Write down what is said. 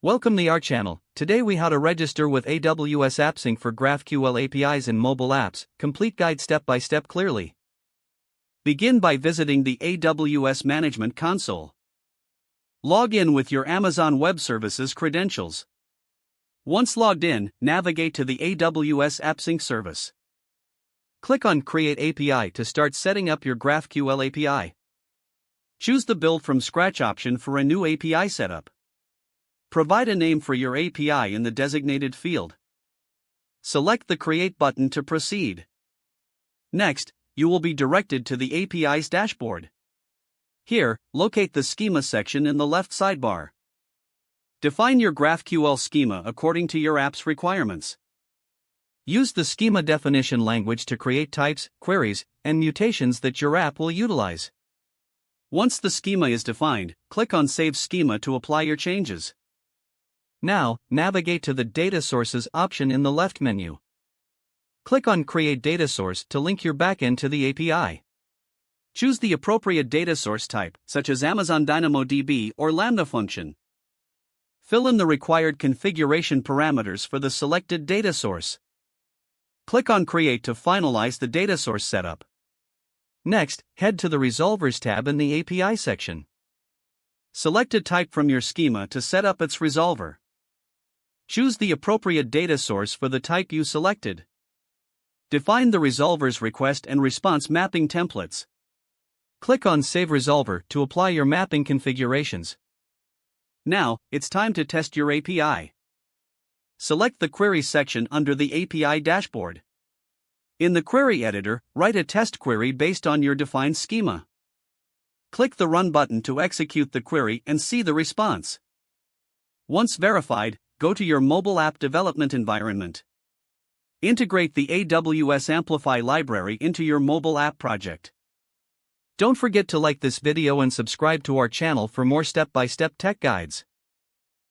Welcome to our channel. Today we how to register with AWS AppSync for GraphQL APIs in mobile apps. Complete guide step by step clearly. Begin by visiting the AWS Management Console. Log in with your Amazon Web Services credentials. Once logged in, navigate to the AWS AppSync service. Click on Create API to start setting up your GraphQL API. Choose the Build from Scratch option for a new API setup. Provide a name for your API in the designated field. Select the Create button to proceed. Next, you will be directed to the API's dashboard. Here, locate the Schema section in the left sidebar. Define your GraphQL schema according to your app's requirements. Use the schema definition language to create types, queries, and mutations that your app will utilize. Once the schema is defined, click on Save Schema to apply your changes. Now, navigate to the Data Sources option in the left menu. Click on Create Data Source to link your backend to the API. Choose the appropriate data source type, such as Amazon DynamoDB or Lambda function. Fill in the required configuration parameters for the selected data source. Click on Create to finalize the data source setup. Next, head to the Resolvers tab in the API section. Select a type from your schema to set up its resolver. Choose the appropriate data source for the type you selected. Define the resolver's request and response mapping templates. Click on Save Resolver to apply your mapping configurations. Now, it's time to test your API. Select the Queries section under the API dashboard. In the query editor, write a test query based on your defined schema. Click the Run button to execute the query and see the response. Once verified, go to your mobile app development environment. Integrate the AWS Amplify library into your mobile app project. Don't forget to like this video and subscribe to our channel for more step-by-step tech guides.